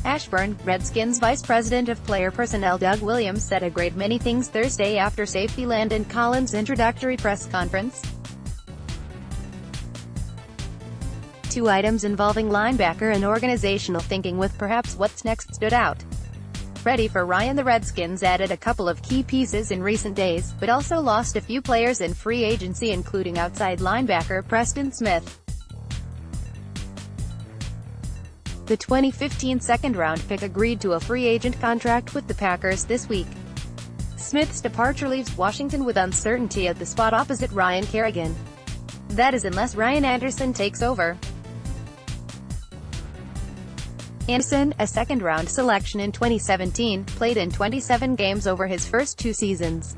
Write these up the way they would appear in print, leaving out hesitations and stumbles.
ASHBURN, Redskins Vice President of Player Personnel Doug Williams said a great many things Thursday after safety Landon Collins' introductory press conference. Two items involving linebacker and organizational thinking with perhaps what's next stood out. Ready for Ryan The Redskins added a couple of key pieces in recent days, but also lost a few players in free agency including outside linebacker Preston Smith. The 2015 second-round pick agreed to a free agent contract with the Packers this week. Smith's departure leaves Washington with uncertainty at the spot opposite Ryan Kerrigan. That is unless Ryan Anderson takes over. Anderson, a second-round selection in 2017, played in 27 games over his first two seasons.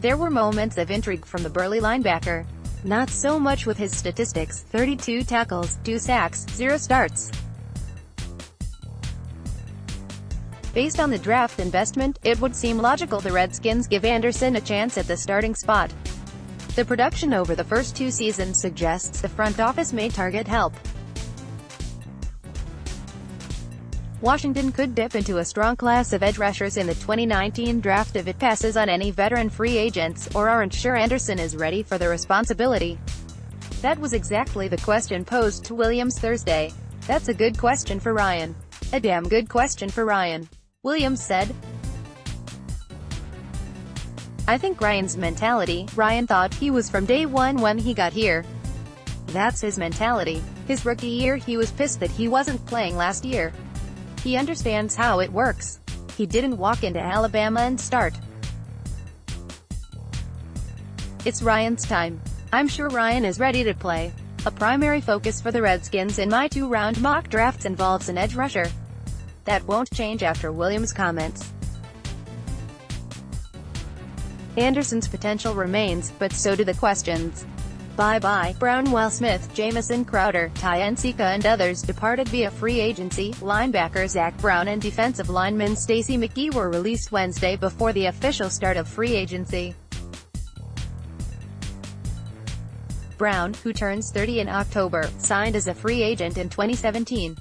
There were moments of intrigue from the burly linebacker. Not so much with his statistics: 32 tackles, 2 sacks, 0 starts. Based on the draft investment, it would seem logical the Redskins give Anderson a chance at the starting spot. The production over the first two seasons suggests the front office may target help. Washington could dip into a strong class of edge rushers in the 2019 draft if it passes on any veteran free agents, or aren't sure Anderson is ready for the responsibility. That was exactly the question posed to Williams Thursday. "That's a good question for Ryan. A damn good question for Ryan," Williams said. "I think Ryan's mentality, Ryan thought he was from day one when he got here. That's his mentality. His rookie year he was pissed that he wasn't playing last year. He understands how it works. He didn't walk into Alabama and start. It's Ryan's time. I'm sure Ryan is ready to play. A primary focus for the Redskins in my two-round mock drafts involves an edge rusher. That won't change after Williams' comments. Anderson's potential remains, but so do the questions. Bye-bye, Brown. While Smith, Jamison Crowder, Ty Nsika and others departed via free agency, linebacker Zach Brown and defensive lineman Stacey McKee were released Wednesday before the official start of free agency. Brown, who turns 30 in October, signed as a free agent in 2017.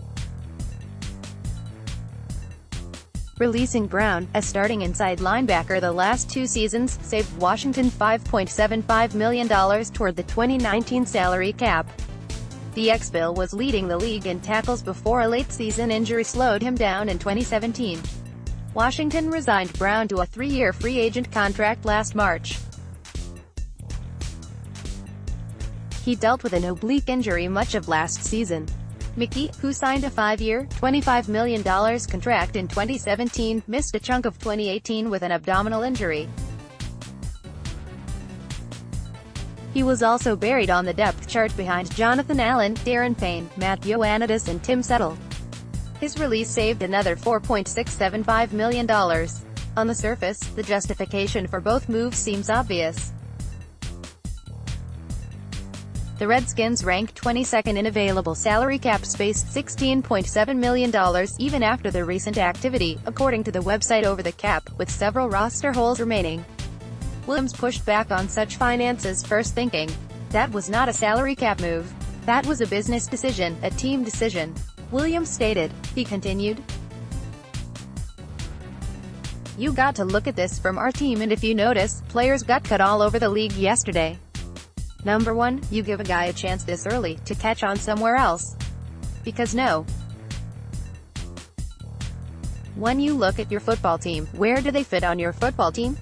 Releasing Brown, a starting inside linebacker the last two seasons, saved Washington $5.75 million toward the 2019 salary cap. The ex-Bill was leading the league in tackles before a late-season injury slowed him down in 2017. Washington resigned Brown to a 3-year free agent contract last March. He dealt with an oblique injury much of last season. McKee, who signed a 5-year, $25 million contract in 2017, missed a chunk of 2018 with an abdominal injury. He was also buried on the depth chart behind Jonathan Allen, Darren Payne, Matt Ioannidis and Tim Settle. His release saved another $4.675 million. On the surface, the justification for both moves seems obvious. The Redskins rank 22nd in available salary cap space, $16.7 million, even after the recent activity, according to the website Over the Cap, with several roster holes remaining. Williams pushed back on such finances, first thinking, "That was not a salary cap move. That was a business decision, a team decision," Williams stated. He continued, "You got to look at this from our team, and if you notice, players got cut all over the league yesterday. Number one, you give a guy a chance this early, to catch on somewhere else. Because no. When you look at your football team, where do they fit on your football team?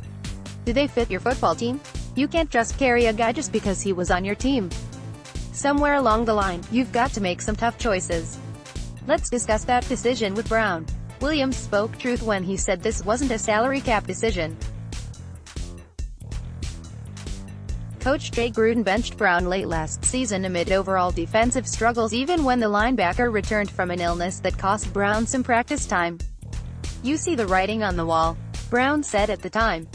Do they fit your football team? You can't just carry a guy just because he was on your team. Somewhere along the line, you've got to make some tough choices. Let's discuss that decision with Brown." Williams spoke truth when he said this wasn't a salary cap decision. Coach Jay Gruden benched Brown late last season amid overall defensive struggles even when the linebacker returned from an illness that cost Brown some practice time. "You see the writing on the wall," Brown said at the time.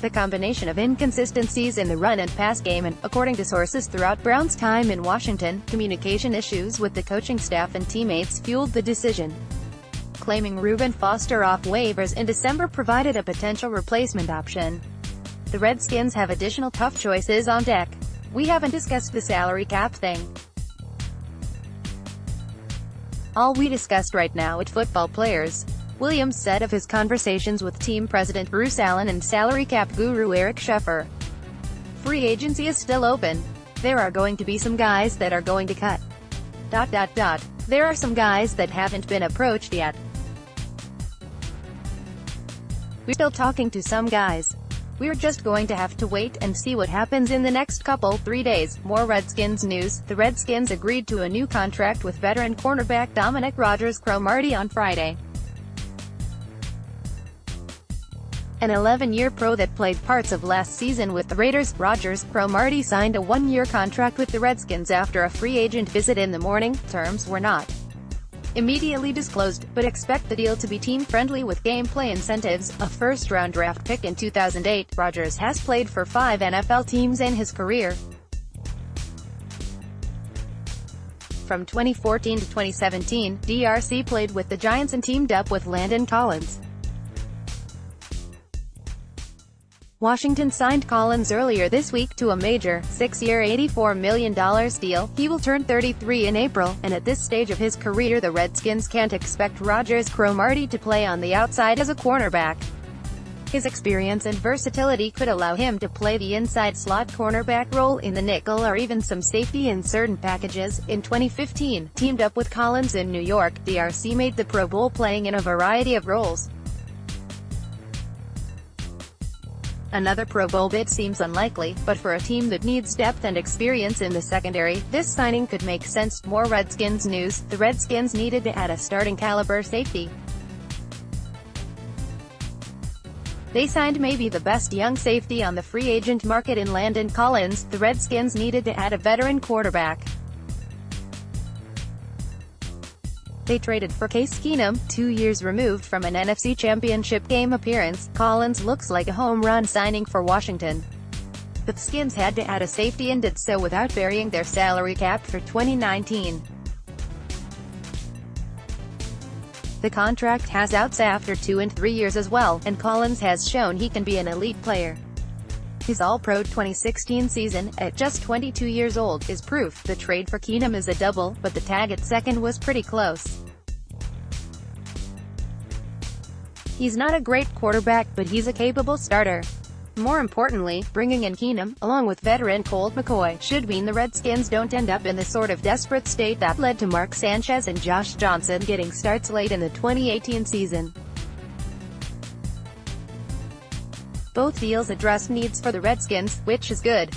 The combination of inconsistencies in the run and pass game and, according to sources throughout Brown's time in Washington, communication issues with the coaching staff and teammates fueled the decision. Claiming Reuben Foster off waivers in December provided a potential replacement option. The Redskins have additional tough choices on deck. We haven't discussed the salary cap thing. All we discussed right now at football players. Williams said of his conversations with team president Bruce Allen and salary cap guru Eric Scheffer. Free agency is still open. There are going to be some guys that are going to cut. There are some guys that haven't been approached yet. We're still talking to some guys. We're just going to have to wait and see what happens in the next 3 days. More Redskins news. The Redskins agreed to a new contract with veteran cornerback Dominic Rodgers-Cromartie on Friday. An 11-year pro that played parts of last season with the Raiders, Rodgers-Cromartie signed a 1-year contract with the Redskins after a free agent visit in the morning. Terms were not immediately disclosed, but expect the deal to be team-friendly with gameplay incentives. A first-round draft pick in 2008, Rodgers has played for 5 NFL teams in his career. From 2014 to 2017, DRC played with the Giants and teamed up with Landon Collins. Washington signed Collins earlier this week to a major, 6-year $84 million deal. He will turn 33 in April, and at this stage of his career the Redskins can't expect Rodgers-Cromartie to play on the outside as a cornerback. His experience and versatility could allow him to play the inside slot cornerback role in the nickel or even some safety in certain packages. In 2015, teamed up with Collins in New York, DRC made the Pro Bowl playing in a variety of roles. Another Pro Bowl bid seems unlikely, but for a team that needs depth and experience in the secondary, this signing could make sense. More Redskins news. The Redskins needed to add a starting caliber safety. They signed maybe the best young safety on the free agent market in Landon Collins. The Redskins needed to add a veteran quarterback. They traded for Case Keenum. 2 years removed from an NFC Championship game appearance, Collins looks like a home run signing for Washington. The Skins had to add a safety and did so without burying their salary cap for 2019. The contract has outs after 2 and 3 years as well, and Collins has shown he can be an elite player. His All-Pro 2016 season, at just 22 years old, is proof. The trade for Keenum is a double, but the tag at second was pretty close. He's not a great quarterback, but he's a capable starter. More importantly, bringing in Keenum, along with veteran Colt McCoy, should mean the Redskins don't end up in the sort of desperate state that led to Mark Sanchez and Josh Johnson getting starts late in the 2018 season. Both deals address needs for the Redskins, which is good.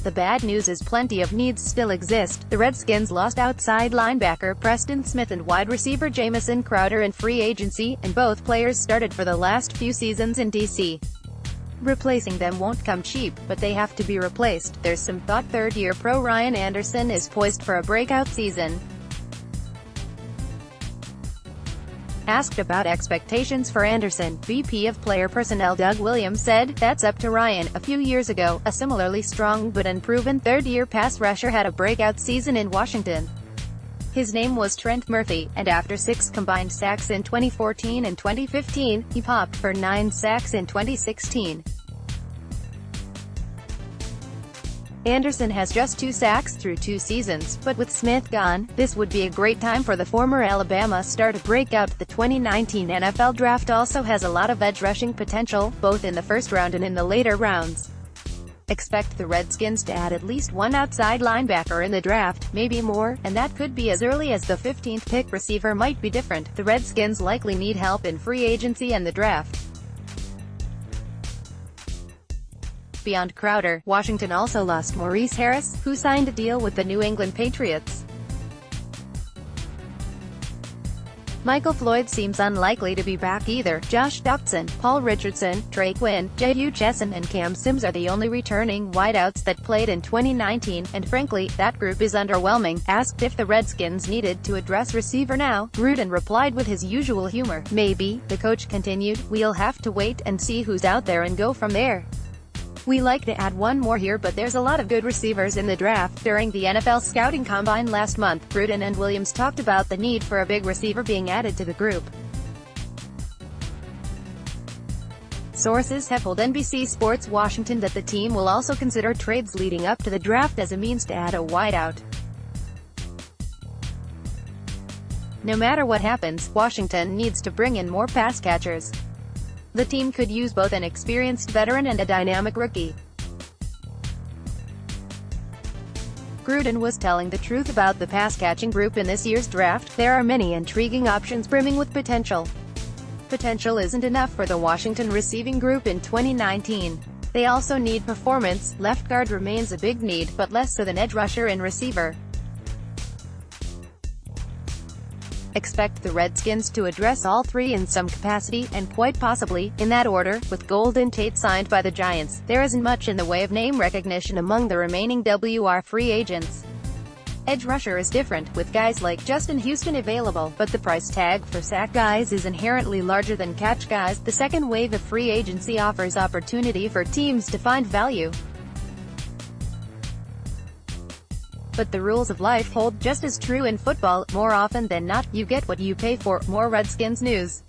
The bad news is plenty of needs still exist. The Redskins lost outside linebacker Preston Smith and wide receiver Jamison Crowder in free agency, and both players started for the last few seasons in D.C. Replacing them won't come cheap, but they have to be replaced. There's some thought third-year pro Ryan Anderson is poised for a breakout season. Asked about expectations for Anderson, VP of Player Personnel Doug Williams said, "That's up to Ryan." A few years ago, a similarly strong but unproven third-year pass rusher had a breakout season in Washington. His name was Trent Murphy, and after 6 combined sacks in 2014 and 2015, he popped for 9 sacks in 2016. Anderson has just 2 sacks through 2 seasons, but with Smith gone, this would be a great time for the former Alabama star to break out. The 2019 NFL Draft also has a lot of edge rushing potential, both in the first round and in the later rounds. Expect the Redskins to add at least 1 outside linebacker in the draft, maybe more, and that could be as early as the 15th pick. Receiver might be different. The Redskins likely need help in free agency and the draft. Beyond Crowder, Washington also lost Maurice Harris, who signed a deal with the New England Patriots. Michael Floyd seems unlikely to be back either. Josh Doctson, Paul Richardson, Trey Quinn, J.U. Chesson and Cam Sims are the only returning wideouts that played in 2019, and frankly, that group is underwhelming. Asked if the Redskins needed to address receiver now, Gruden replied with his usual humor, "Maybe." The coach continued, "We'll have to wait and see who's out there and go from there. We like to add 1 more here, but there's a lot of good receivers in the draft." During the NFL Scouting Combine last month, Gruden and Williams talked about the need for a big receiver being added to the group. Sources have told NBC Sports Washington that the team will also consider trades leading up to the draft as a means to add a wideout. No matter what happens, Washington needs to bring in more pass catchers. The team could use both an experienced veteran and a dynamic rookie. Gruden was telling the truth about the pass-catching group in this year's draft. There are many intriguing options brimming with potential. Potential isn't enough for the Washington receiving group in 2019. They also need performance. Left guard remains a big need, but less so than edge rusher and receiver. Expect the Redskins to address all three in some capacity, and quite possibly, in that order. With Golden Tate signed by the Giants, there isn't much in the way of name recognition among the remaining WR free agents. Edge rusher is different, with guys like Justin Houston available, but the price tag for sack guys is inherently larger than catch guys. The second wave of free agency offers opportunity for teams to find value. But the rules of life hold just as true in football. More often than not, you get what you pay for. More Redskins news.